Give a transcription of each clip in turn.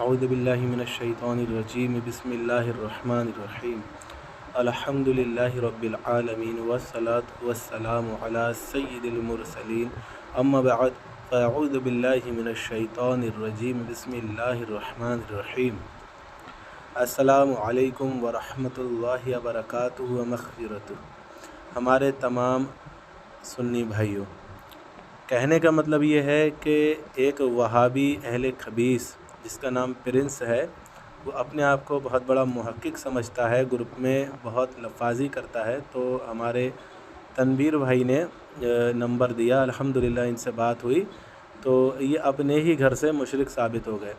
اعوذ باللہ من الشیطان الرجیم بسم اللہ الرحمن الرحیم الحمد للہ رب العالمین والصلاة والسلام علی سید المرسلین اما بعد فاعوذ باللہ من الشیطان الرجیم بسم اللہ الرحمن الرحیم السلام علیکم ورحمۃ اللہ وبرکاتہ ومغفرتہ۔ ہمارے تمام سنی بھائیوں، کہنے کا مطلب یہ ہے کہ ایک وہابی اہل خبیث جس کا نام پرنس ہے، وہ اپنے آپ کو بہت بڑا محقق سمجھتا ہے، گروپ میں بہت لفاظی کرتا ہے۔ تو ہمارے تنویر بھائی نے نمبر دیا، الحمدللہ ان سے بات ہوئی تو یہ اپنے ہی گھر سے مشرک ثابت ہو گئے۔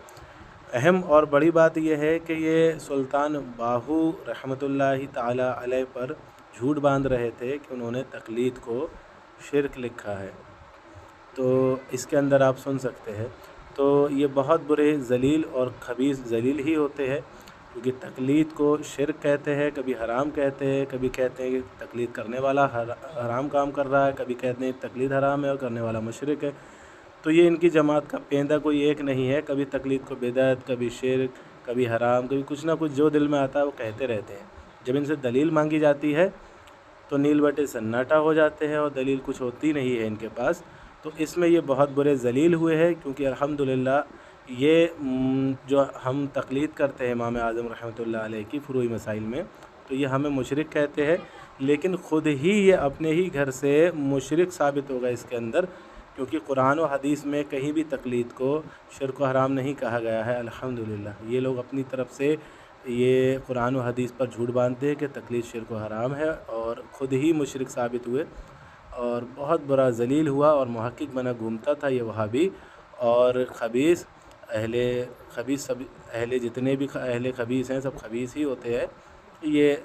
اہم اور بڑی بات یہ ہے کہ یہ سلطان باہو رحمۃ اللہ تعالی علیہ پر جھوٹ باندھ رہے تھے کہ انہوں نے تقلید کو شرک لکھا ہے۔ تو اس کے اندر آپ سن سکتے ہیں، تو یہ بہت برے ذلیل اور خبیث ذلیل ہی ہوتے ہیں، کیونکہ تقلید کو شرک کہتے ہیں، کبھی حرام کہتے ہیں، کبھی کہتے ہیں کہ تقلید کرنے والا حرام کام کر رہا ہے، کبھی کہتے ہیں تقلید حرام ہے اور کرنے والا مشرک ہے۔ تو یہ ان کی جماعت کا پیندہ کوئی ایک نہیں ہے، کبھی تقلید کو بدعت، کبھی شرک، کبھی حرام، کبھی کچھ نہ کچھ جو دل میں آتا ہے وہ کہتے رہتے ہیں۔ جب ان سے دلیل مانگی جاتی ہے تو نیل بٹے سناٹا ہو جاتے ہیں اور دلیل کچھ ہوتی نہیں ہے ان کے پاس۔ تو اس میں یہ بہت برے ذلیل ہوئے ہیں، کیونکہ الحمدللہ یہ جو ہم تقلید کرتے ہیں امام اعظم رحمۃ اللہ علیہ کی فروعی مسائل میں، تو یہ ہمیں مشرک کہتے ہیں، لیکن خود ہی یہ اپنے ہی گھر سے مشرک ثابت ہوگا اس کے اندر، کیونکہ قرآن و حدیث میں کہیں بھی تقلید کو شرک و حرام نہیں کہا گیا ہے۔ الحمدللہ یہ لوگ اپنی طرف سے یہ قرآن و حدیث پر جھوٹ باندھتے ہیں کہ تقلید شرک و حرام ہے، اور خود ہی مشرک ثابت ہوئے اور بہت برا ذلیل ہوا اور محقق بنا گھومتا تھا یہ وہابی اور خبیث اہل جتنے بھی اہل خبیث ہیں سب خبیث ہی ہوتے ہیں۔ یہ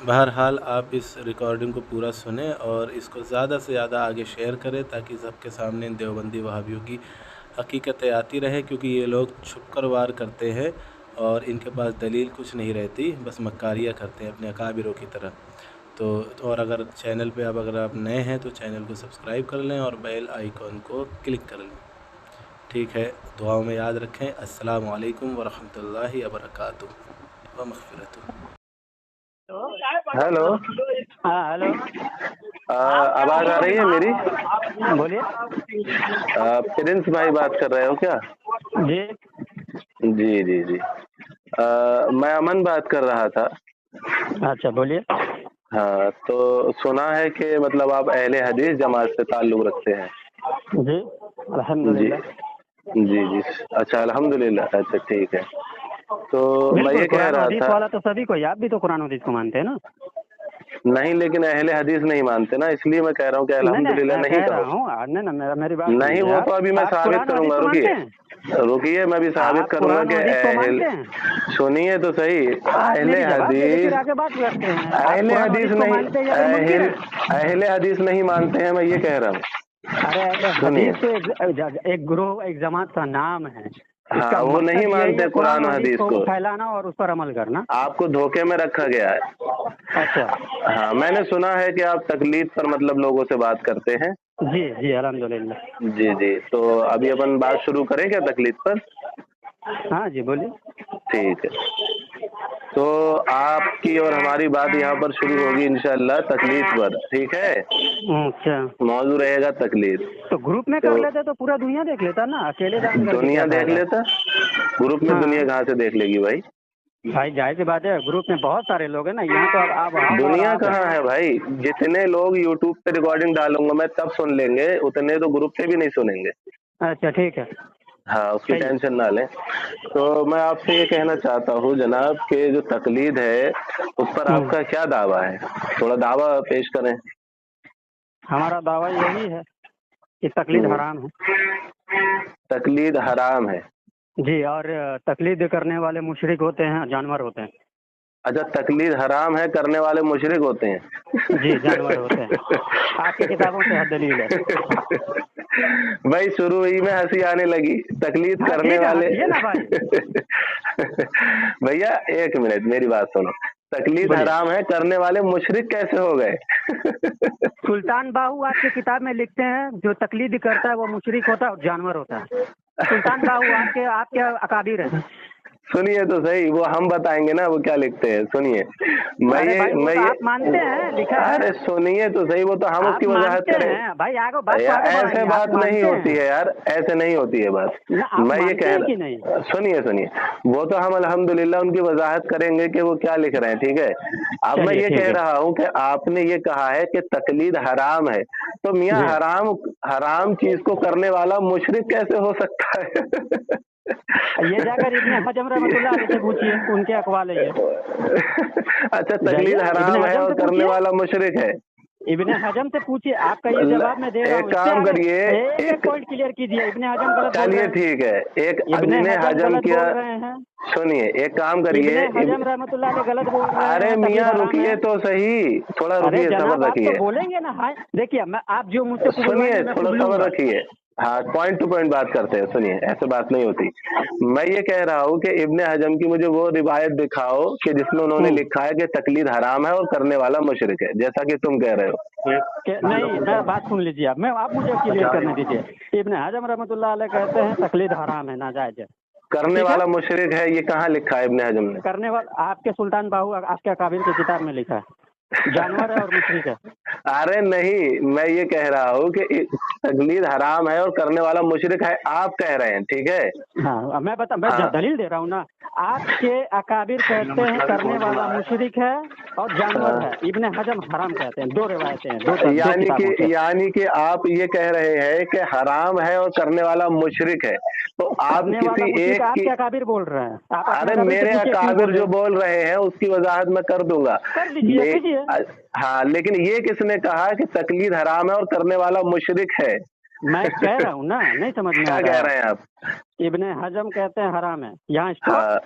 بہرحال آپ اس ریکارڈنگ کو پورا سنیں اور اس کو زیادہ سے زیادہ آگے شیئر کریں تاکہ سب کے سامنے ان دیوبندی وہابیوں کی حقیقتیں آتی رہے، کیونکہ یہ لوگ چھپ کر وار کرتے ہیں اور ان کے پاس دلیل کچھ نہیں رہتی، بس مکاریاں کرتے ہیں اپنے اکابروں کی طرح۔ تو اور اگر چینل پہ اگر آپ نئے ہیں تو چینل کو سبسکرائب کر لیں اور بیل آئیکن کو کلک کر لیں۔ ٹھیک ہے، دعاؤں میں یاد رکھیں۔ السلام علیکم ورحمۃ اللہ وبرکاتہ ومغفرتہ۔ ہیلو، ہاں ہیلو، آواز آ رہی ہے میری؟ بولیے۔ پرنس بھائی بات کر رہے ہو کیا؟ جی جی جی جی، میں امن بات کر رہا تھا۔ اچھا بولیے۔ ہاں، تو سنا ہے کہ مطلب آپ اہل حدیث جماعت سے تعلق رکھتے ہیں؟ جی الحمد جی للہ، جی جی، اچھا الحمدللہ، اچھا ٹھیک ہے۔ تو میں بالکل یہ کہہ قرآن و رہا حدیث تھا، والا تو سبھی کو، آپ بھی تو قرآن و حدیث کو مانتے ہیں نا؟ نہیں لیکن اہل حدیث نہیں مانتے نا، اس لیے میں کہہ رہا ہوں کہ نہیں الحمدللہ میں نہیں کہہ کہو۔ رہا ہوں، نہیں میری بات نہیں، سنیے وہ آپ۔ تو ابھی میں آپ ثابت قرآن و کروں حدیث گا، کو مانتے ہیں؟ رکیے میں بھی ثابت آپ کروں گا قرآن و کہ حدیث کو اہل، مانتے ہیں؟ سنیے تو صحیح، آپ اہل میری جواب دے کے پھر حدیث، آگے بات کرتے ہیں۔ آپ اہل قرآن و حدیث حدیث کو نہیں، مانتے ہیں یا پھر منکر ہیں؟ اہل حدیث نہیں مانتے ہیں، میں یہ کہہ رہا ہوں۔ ارے اہل سنیے، حدیث تو ایک گروہ، ایک جماعت کا نام ہے، اس کا ہاں وہ نہیں مقصد یہی ہے مانتے قرآن و حدیث حدیث کو پھیلانا اور اس پر عمل کرنا۔ آپ کو دھوکے میں رکھا گیا ہے۔ اچھا ہاں، میں نے سنا ہے کہ آپ تقلید پر مطلب لوگوں سے بات کرتے ہیں۔ جی جی الحمد للہ۔ جی جی، تو ابھی اپن بات شروع کریں کیا تقلید پر؟ ہاں جی بولیے۔ ٹھیک ہے، تو آپ کی اور ہماری بات یہاں پر شروع ہوگی انشاءاللہ تقلید پر، ٹھیک ہے؟ اچھا، موضوع رہے گا تقلید۔ تو گروپ میں تو کر لیتے تو پورا دنیا دیکھ لیتا نا، اکیلے جان کر کے دنیا کیا دیکھ فائدہ؟ لیتا، گروپ میں ہاں دنیا کہاں سے دیکھ لے گی بھائی؟ بھائی ظاہر سی بات ہے، گروپ میں بہت سارے لوگ ہیں نا، یہاں تو اب آپ ہم اور دنیا آپ کہاں ہیں۔ ہے بھائی؟ جتنے لوگ یوٹیوب پہ ریکارڈنگ ڈالوں گا میں تب سن لیں گے، اتنے تو گروپ پہ بھی نہیں سنیں گے۔ اچھا ٹھیک ہے، ہاں، اس کی صحیح ہے۔ ٹینشن نہ لیں۔ تو میں آپ سے یہ کہنا چاہتا ہوں جناب کہ جو تقلید ہے اس پر آپ کا کیا دعویٰ ہے؟ تھوڑا دعویٰ پیش کریں۔ ہمارا دعویٰ یہی ہے کہ تقلید حرام ہے۔ تقلید حرام ہے؟ جی، اور تقلید کرنے والے مشرک ہوتے ہیں، جانور ہوتے ہیں۔ اچھا، تقلید حرام ہے، کرنے والے مشرک ہوتے ہیں؟ جی جانور ہوتے ہیں، آپ کی کتابوں سے دلیل ہے۔ بھائی شروع ہی میں ہنسی آنے لگی، تقلید ہاں کرنے ٹھیک ہے، والے ہنسیے نا بھائی۔ بھیا ایک منٹ میری بات سنو، تقلید بولیے۔ حرام ہے، کرنے والے مشرک کیسے ہو گئے؟ سلطان باہو آپ کی کتاب میں لکھتے ہیں جو تقلید کرتا ہے وہ مشرک ہوتا ہے اور جانور ہوتا ہے۔ سلطان باہو آپ کے اکابر ہیں۔ सुनिए तो सही, वो हम बताएंगे ना वो क्या लिखते हैं। सुनिए अरे भाई वो मैं तो ये आप मानते हैं, लिखा है। अरे सुनिए तो सही, वो तो हम आप उसकी वजाहत मानते करें। हैं भाई, आगे बात को यार आगे ऐसे बढ़ाइए। आप बात नहीं मानते होती हैं है यार, ऐसे नहीं होती है बात। ना, आप मैं ये मानते कह हैं कि नहीं? सुनिए सुनिए, वो तो हम अल्हम्दुलिल्लाह उनकी वजाहत करेंगे कि वो क्या लिख रहे हैं, ठीक है। अब मैं चलिए ये ठीक कह है रहा हूँ कि आपने ये कहा है कि तकलीद हराम है, तो मियाँ जी। हराम हराम चीज को करने वाला मुशरिक कैसे हो सकता है? ये जाकर इब्ने हजम रहमतुल्लाह अलैह से पूछिए, उनके अकवाल है ये। अच्छा, जाइए तकलीद इब्ने हराम है हजम और से करने पूछिए, वाला मुशरिक है। इब्ने हजम से पूछिए। आपका ये जवाब मैं दे रहा एक हूँ, इससे काम आगे करिए, एक एक पॉइंट क्लियर कीजिए। इब्ने हजम गलत बोल रहे चलिए हैं, ठीक है, एक इब्ने इब्ने हजम हजम गलत किया। बोल रहे हैं, सुनिए, एक काम करिए, इब्ने हजम रहमतुल्लाह अलैह गलत बोल रहे अरे हैं, तकलीद मियाँ हराम है। रुकिए तो सही, थोड़ा अरे रुकिए, जनाब सब्र आप तो रखिए। बोलेंगे ना। हाँ देखिए, मैं आप जो मुझसे सुनिए, कुबुलवाएंगे मैं थोड़ा सब्र कुबलूंगा। रखिए। हाँ, पॉइंट टू पॉइंट बात करते हैं। सुनिए, ऐसे बात नहीं होती। मैं ये कह रहा हूँ कि इब्ने हजम की मुझे वो रिवायत दिखाओ कि जिसमें उन्होंने लिखा है कि तकलीद हराम है और करने वाला मुशरिक है, जैसा कि तुम कह रहे हो। नहीं, मैं बात सुन लीजिए। आप मुझे क्लियर करने दीजिए। इब्ने हजम रहमतुल्लाह अलैह कहते हैं तकलीद हराम है, नाजायज है। करने ठीक है, वाला मुशरिक है, ये कहाँ लिखा है इब्ने हजम ने? करने वाला आपके सुल्तान बाहू आपके अकाबिर की किताब में लिखा है, जानवर है और मुशरिक है। अरे नहीं, मैं ये कह रहा हूँ कि तकलीद हराम है और करने वाला मुशरिक है, आप कह रहे हैं, ठीक है। हाँ मैं हाँ, दलील दे रहा हूँ ना। आपके अकाबिर कहते हैं करने वाला मुशरिक है और जानवर है, इब्ने हजम हराम कहते हैं। दो रिवायतें हैं, दो किताबों से। यानी कि आप ये कह रहे हैं कि हराम है और करने वाला मुशरिक है, तो आप करने वाला किसी मुशरिक एक की, आपके अकाबिर बोल रहे हैं। आप अपने अरे अकाबिर से मेरे पूछिए क्यों अकाबिर बोले। जो बोल रहे हैं उसकी वजाहत मैं कर दूंगा। कर लीजिए, ले कीजिए। हाँ, लेकिन ये किसने कहा कि तकलीद हराम है और करने वाला मुशरिक है? मैं कह रहा हूँ ना, नहीं समझ में आ क्या रहा कह है। रहे हैं आप? इब्ने हजम कहते हैं हराम है, यहाँ स्टॉप। हाँ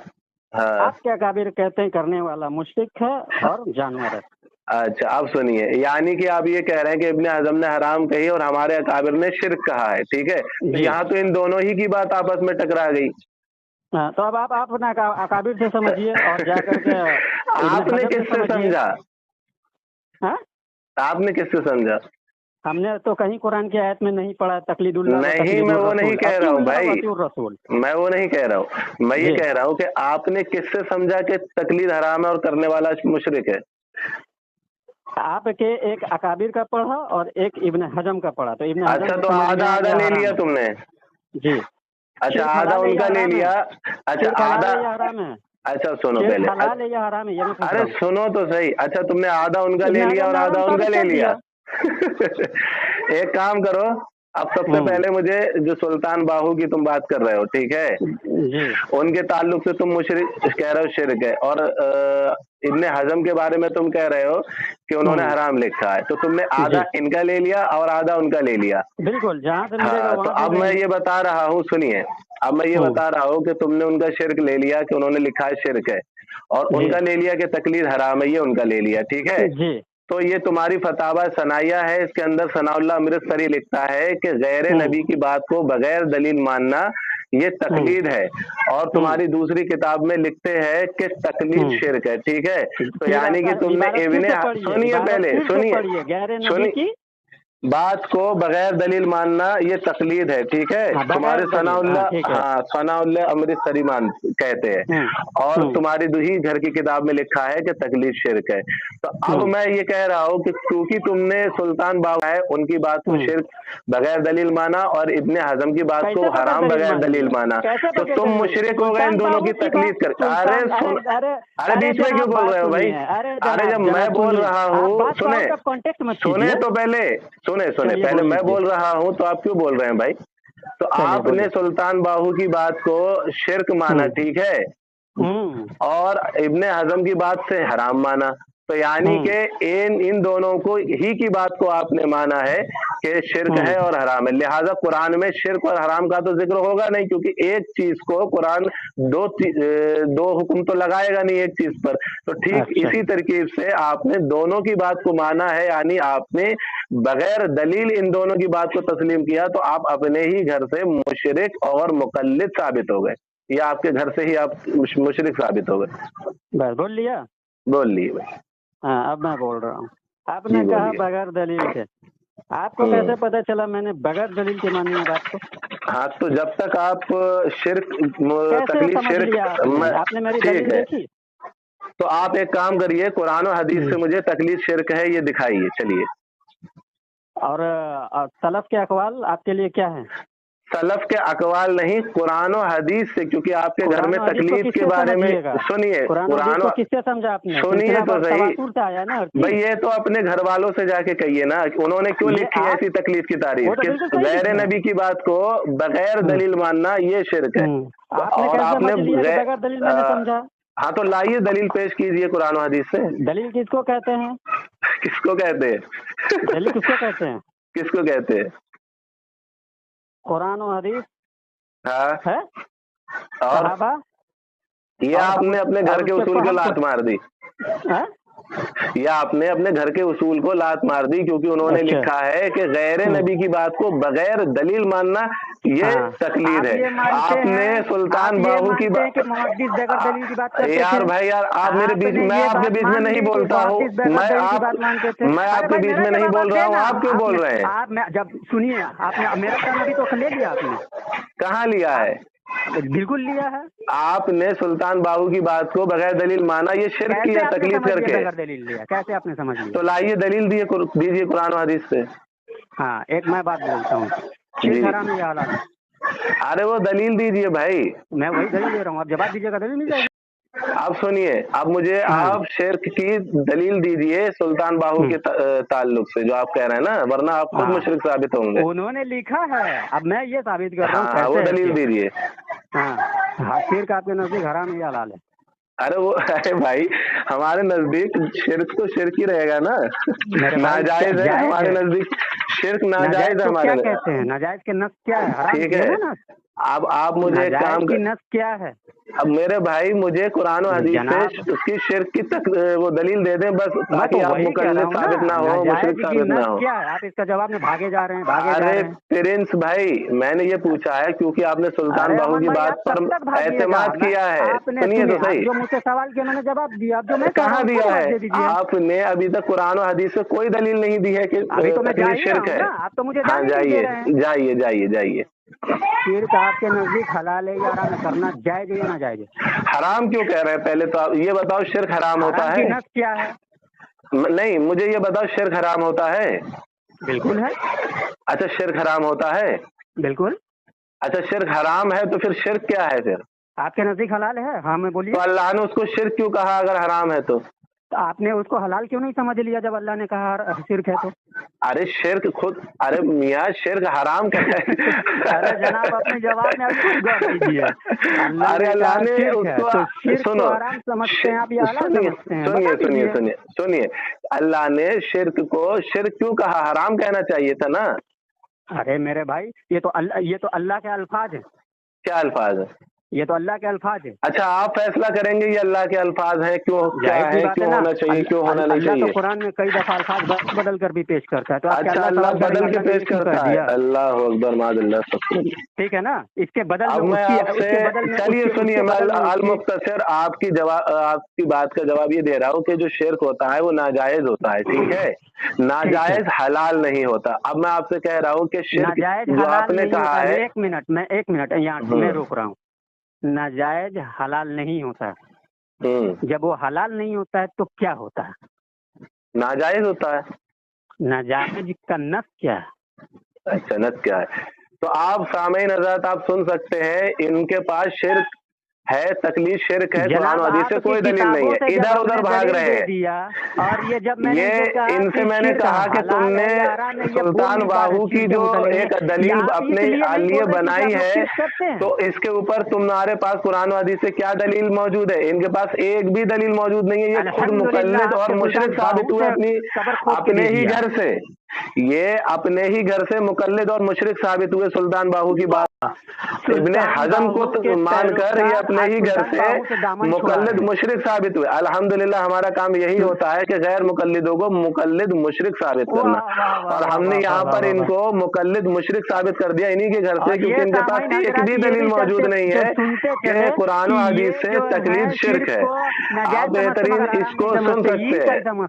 हाँ। आपके अकाबिर कहते हैं करने वाला मुशरिक है और जानवर है। अच्छा, अब सुनिए, यानी कि आप ये कह रहे हैं कि इब्ने हजम ने हराम कही और हमारे अकाबिर ने शिर्क कहा है, ठीक है। तो जी यहाँ तो इन दोनों ही की बात आपस में टकरा गई। हाँ, तो अब आप अपना अकाबिर से समझिए और जा करके इब्ने आपने हजम से किससे समझिए। समझा? हाँ, आपने किससे समझा? हमने तो कहीं कुरान की आयत में नहीं पढ़ा तकलीदुल्लाह व नहीं, मैं तकलीदुर वो नहीं रसूल, कह रहा हूँ अतीउल्लाह व भाई, अतीउर रसूल। मैं वो नहीं कह रहा हूँ। मैं ये जी, कह रहा हूँ कि आपने किससे समझा कि तकलीद हराम है और करने वाला मुशरिक है? आपके एक अकाबिर का पढ़ा और एक इब्ने हजम का पढ़ा, तो इब्ने हजम अच्छा, से तो समझ आधा गया आधा यह ले हराम लिया है। तुमने। जी, अच्छा, शिर्क आधा हलाल है या उनका ले हराम है? लिया। अच्छा, शिर्क हलाल आधा। है या हराम है? अच्छा सुनो शिर्क पहले, हलाल है या हराम है, ये मैं पूछ अरे रहा हूँ। सुनो तो सही। अच्छा, तुमने आधा उनका ले इब्ने लिया हजम और ने आधा हराम उनका साबित ले कर लिया। दिया। एक काम करो, अब सबसे पहले मुझे जो सुल्तान बाहू की तुम बात कर रहे हो, ठीक है, जी उनके ताल्लुक से तुम मुशरिक कह रहे हो, शिर्क है। और इब्ने हजम के बारे में तुम कह रहे हो कि उन्होंने हराम लिखा है, तो तुमने आधा जी इनका ले लिया और आधा उनका ले लिया। बिल्कुल, जहाँ से मिलेगा हाँ, तो वहाँ से अब मैं लेंगे। ये बता रहा हूँ, सुनिए, अब मैं ये बता रहा हूँ कि तुमने उनका शिर्क ले लिया कि उन्होंने लिखा है शिर्क है, और जी उनका ले लिया कि तकलीद हराम है, ये उनका ले लिया, ठीक है। जी तो ये तुम्हारी फतावा सनाइया है, इसके अंदर सनाउल्लाह अमृतसरी लिखता है कि गैर नबी की बात को बगैर दलील मानना ये तकलीद है, और तुम्हारी दूसरी किताब में लिखते हैं कि तकलीद शिर्क है, ठीक है। तो फिर यानी कि तुमने इबारत फिर इब्ने, से पढ़िए, सुनिए इबारत पहले, फिर से सुनिए पढ़िए, गैर नबी सुनिए, की। बात को बगैर दलील मानना ये तकलीद है, ठीक है। हाँ, तुम्हारे बगैर दलील, हाँ ठीक है। हाँ, सनाउल्लाह अमृतसरी मान कहते हैं, और तुम्हारी दूसरी घर की किताब में लिखा है कि तकलीद शिर्क है। तो अब मैं ये कह रहा हूँ कि क्योंकि तुमने सुल्तान बाबा है उनकी बात को शिर्क बगैर दलील माना और इब्ने हजम की बात कैसे को बगैर हराम दलील बगैर मान दलील लिया? माना, कैसे तो बगैर तुम दलील? मुशरिक हो गए इन सुल्तान दोनों बाहू की की बात, तकलीद कर। अरे सुल्तान, सुन, अरे अरे बीच में क्यों जनाब बोल बात रहे हो भाई? सुनिए। अरे अरे जब मैं जनाब बोल सुनिए, रहा आप हूँ, बात को सुने आउट ऑफ कॉन्टेक्स्ट मत सुने कीजिए। तो पहले, सुने सुने चलिए पहले, बोल मैं लीजिए, बोल रहा हूँ तो आप क्यों बोल रहे हैं भाई? तो चलिए आपने बोलिए। सुल्तान बाहू की बात को शिर्क माना, ठीक है, हम्म और इब्ने हजम की बात से हराम माना, तो यानी कि इन दोनों को ही की बात को आपने माना है कि शिर्क है और हराम है। लिहाजा कुरान में शिर्क और हराम का तो जिक्र होगा नहीं, क्योंकि एक चीज को कुरान दो हुक्म तो लगाएगा नहीं एक चीज पर। तो ठीक अच्छा, इसी तरकीब से आपने दोनों की बात को माना है, यानी आपने बगैर दलील इन दोनों की बात को तस्लीम किया, तो आप अपने ही घर से मुशरिक और मुकल्लिद साबित हो गए, या आपके घर से ही आप मुशरिक साबित हो गए। बस बोल लिया। बोल लिए भाई। हाँ, अब मैं बोल रहा हूँ। जी आपने कहा बोलिए। बगैर दलील के, आपको कैसे पता चला मैंने बगैर दलील के मानी है बात को? हाँ, तो जब तक आप शिर्क कैसे तकलीफ समझ लिया आपने? आपने मेरी दलील ठीक है, देखी? तो आप एक काम करिए, कुरान और हदीस से मुझे तकलीफ शिर्क है ये दिखाइए। चलिए। और सलफ के अकवाल आपके लिए क्या है? सलफ के अकवाल नहीं, कुरान और हदीस से, क्योंकि आपके घर में कुरान और हदीस को तकलीफ के किससे बारे में समझिएगा? सुनिए। कुरान और हदीस को किससे समझा आपने? सुनिए तो सही तवातुर से आया ना हर चीज। भाई, ये तो अपने घर वालों से जाके कहिए ना, उन्होंने क्यों ये लिखी आप- ऐसी तकलीफ की तारीफ वो तो कि बिल्कुल सही गैर लिखा है। नबी की बात को बगैर दलील मानना ये शिर्क है। आपने और कैसे आपने समझ लिया कि बगैर दलील मैंने समझा? हाँ, तो लाइए दलील पेश कीजिए कुरान और हदीस से। दलील किसको कहते हैं? किसको कहते हैं? दलील किसको कहते हैं? किसको कहते हैं? कुरान और हदीस हाँ, है, और सहाबा ये और आपने अपने घर के उसूल को लात मार दी। है? या आपने अपने घर के उसूल को लात मार दी, क्योंकि उन्होंने अच्छा। लिखा है कि गैर नबी की बात को बगैर दलील मानना ये हाँ। तकलीद आप है। ये मानते आपने हैं- सुल्तान आप ये बाहू की मानते हैं कि मुहद्दिस बगैर दलील की बात करते यार थे? भाई यार, आप मेरे बीच आपने मैं ये आपके बात बीच में मान नहीं ली कि बोलता हूँ। मुहद्दिस बगैर मैं दलील की बात मानते थे? मैं अरे आपके भाई, बीच मेरा में नहीं जवाब बोल रहा हूँ। देना। आप क्यों बोल रहे हैं? आप जब सुनिए, आपने मेरा टर्न अभी तो ले लिया आपने। कहाँ लिया है? बिल्कुल लिया है। आपने सुल्तान बाहू की बात को बगैर दलील माना, ये शिर्क कैसे किया आपने तकलीफ समझ लिया करके। बगैर दलील लिया? कैसे आपने समझ तो लिया? लाइए दलील दीजिए कुरान और हदीस से। हाँ, एक मैं बात बोलता हूँ, जी। शिर्क हराम है या हलाल है? अरे वो दलील दीजिए भाई। मैं वही दलील दे रहा हूँ, आप जवाब दीजिएगा, दलील मिल जाएगी। आप सुनिए, अब मुझे आप शिर्क की दलील दीजिए सुल्तान बाहू के ताल्लुक से, जो आप कह रहे हैं ना, वरना आप खुद मुशरिक साबित होंगे। उन्होंने लिखा है, अब मैं ये साबित कर रहा हूँ। हाँ, वो दलील दीजिए। हाँ, शिर्क आपके नजदीक हराम है या हलाल है? अरे भाई, हमारे नजदीक शिर्क तो शिर्क ही रहेगा ना। नाजायज है हमारे नजदीक, शिर्क नाजायज है हमारे। क्या कहते हैं नाजायज के नस क्या है? हराम ठीक है ना। अब आप मुझे एक काम की नस क्या है? अब मेरे भाई मुझे कुरान और हदीस से उसकी शिर्क की वो दलील दे दें बस, ताकि आप मुकल्लिद साबित ना हो, मुशरिक साबित ना हो। क्या है? आप इसका जवाब में भागे जा रहे हैं। अरे प्रिंस भाई, मैंने ये पूछा है क्योंकि आपने सुल्तान बाहू की बात पर एतमाद किया है। सुनिए तो सही, जो मुझसे सवाल किया मैंने जवाब दिया। जो मैं कहाँ दिया है? आपने अभी तक कुरान और हदीस से कोई दलील नहीं दी है कि शिर्क है। आप तो मुझे हाँ, जाइए। शिर्क आपके नजदीक हलाल है या हराम है? करना जायज है या ना जायज है? हराम क्यों कह रहे हैं? पहले तो आप ये बताओ, शिर्क हराम होता है? नस क्या है? नहीं, मुझे ये बताओ, शिर्क हराम होता है? बिल्कुल है। अच्छा, शिर्क हराम होता है? बिल्कुल। अच्छा, शिर्क हराम है तो फिर शिर्क क्या है? फिर आपके नजदीक हलाल है? हाँ, मैं बोलिए। तो अल्लाह ने उसको शिर्क क्यों कहा अगर हराम है तो? आपने उसको हलाल क्यों नहीं समझ लिया जब अल्लाह ने कहा शिर्क है तो? अरे शिर्क खुद, अरे मियाँ, शिर्क हराम क्या है? अरे जनाब, अपने जवाब में आप खुद गौर कीजिए। अरे अल्लाह ने उसको, सुनो, हराम समझते हैं आप या हलाल समझते हैं? सुनिए, अल्लाह ने शिर्क को शिर्क क्यों कहा? हराम कहना चाहिए था ना। अरे मेरे भाई, ये तो अल्लाह के अल्फाज है। क्या अल्फाज है? ये तो अल्लाह के अल्फाज है। अच्छा, आप फैसला करेंगे ये अल्लाह के अल्फाज हैं, क्यों, क्या है, क्यों होना चाहिए, क्यों होना नहीं चाहिए? तो कुरान में कई दफा अल्फाज बदल कर भी पेश करता है। तो अच्छा, अल्लाह बदल के पेश करता है? अल्लाह अकबर, माज़अल्लाह। ठीक है ना, इसके बदल अब मैं आपसे, चलिए सुनिए, मैं अल-मुख्तसर आपकी बात का जवाब ये दे रहा हूँ कि जो शिर्क होता है वो नाजायज होता है। ठीक है, नाजायज हलाल नहीं होता। अब मैं आपसे कह रहा हूँ कि शिर्क जो आपने कहा है, एक मिनट यहाँ मैं रोक रहा हूँ। नाजायज हलाल नहीं होता। जब वो हलाल नहीं होता है तो क्या होता है? नाजायज होता है। नाजायज का नस क्या है? अच्छा, नस क्या है? तो आप सामईन हज़रात, आप सुन सकते हैं, इनके पास शिर्क है, तकलीफ शिर्क है, कुरान और हदीस से कोई दलील नहीं है, इधर उधर भाग रहे हैं। और ये इनसे मैंने कहा कि तुमने सुल्तान बाहू की जो एक दलील अपने लिए बनाई है, तो इसके ऊपर तुम्हारे पास कुरान और हदीस से क्या दलील मौजूद है? इनके पास एक भी दलील मौजूद नहीं है। ये खुद मुकल्लिद और मुशरिक साबित हुए अपने ही घर से। ये अपने ही घर से मुकल्लिद और मुशरिक साबित हुए सुल्तान बाहू की बात। इब्ने हजम को मानकर ये अपने ही घर से मुकल्लिद मुशरिक साबित हुए। अल्हम्दुलिल्लाह, हमारा काम यही होता है कि गैर मुकल्लिदों को मुकल्लिद मुशरिक साबित करना, और हमने यहाँ पर इनको मुकल्लिद मुशरिक साबित कर दिया इन्हीं के घर से, क्योंकि इनके पास एक भी दलील मौजूद नहीं है कि कुरान और हदीस से तकलीद शिर्क है। आप बेहतरीन इसको सुन सकते हैं।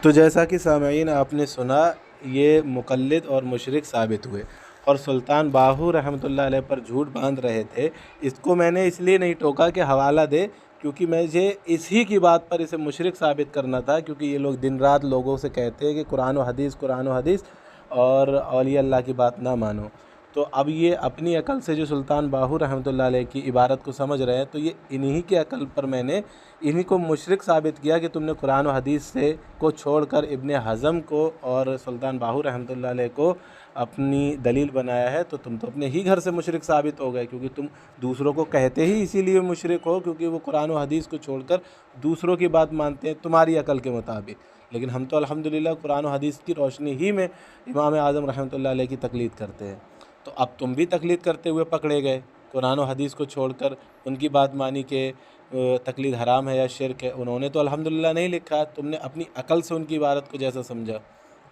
तो जैसा कि सामईन आपने सुना, ये मुक़ल्लिद और मुशरिक साबित हुए। और सुल्तान बाहू रहमतुल्लाह अलैह पर झूठ बांध रहे थे, इसको मैंने इसलिए नहीं टोका कि हवाला दे, क्योंकि मुझे इसी की बात पर इसे मुशरिक साबित करना था, क्योंकि ये लोग दिन रात लोगों से कहते हैं कि कुरान व हदीस और औलिया अल्लाह की बात ना मानो। तो अब ये अपनी अकल से जो सुल्तान बाहू रहमतुल्लाह अलैह की इबारत को समझ रहे हैं, तो ये इन्हीं की अकल पर मैंने इन्हीं को मुशरिक साबित किया कि तुमने कुरान व हदीस से को छोड़कर इब्ने हज़म को और सुल्तान बाहू रहमतुल्लाह अलैह को अपनी दलील बनाया है, तो तुम तो अपने ही घर से मुशरिक साबित हो गए, क्योंकि तुम दूसरों को कहते ही इसीलिए मुशरिक हो क्योंकि वो कुरान व हदीस को छोड़कर दूसरों की बात मानते हैं तुम्हारी अकल के मुताबिक। लेकिन हम तो अल्हम्दुलिल्लाह कुरान व हदीस की रोशनी ही में इमाम आज़म रहमतुल्लाह अलैह की तक़लीद करते हैं। तो अब तुम भी तक़लीद करते हुए पकड़े गए, कुरान व हदीस को छोड़कर उनकी बात मानी कि तक़लीद हराम है या शिरक है। उन्होंने तो अल्हम्दुलिल्लाह नहीं लिखा, तुमने अपनी अकल से उनकी इबारत को जैसा समझा,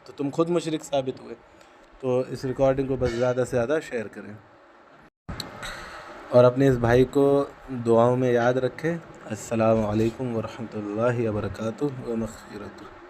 तो तुम खुद मुशरिक साबित हुए। तो इस रिकॉर्डिंग को बस ज़्यादा से ज़्यादा शेयर करें और अपने इस भाई को दुआओं में याद रखें। अस्सलामु अलैकुम व रहमतुल्लाहि व बरकातुहू व मग़फ़िरतुहू।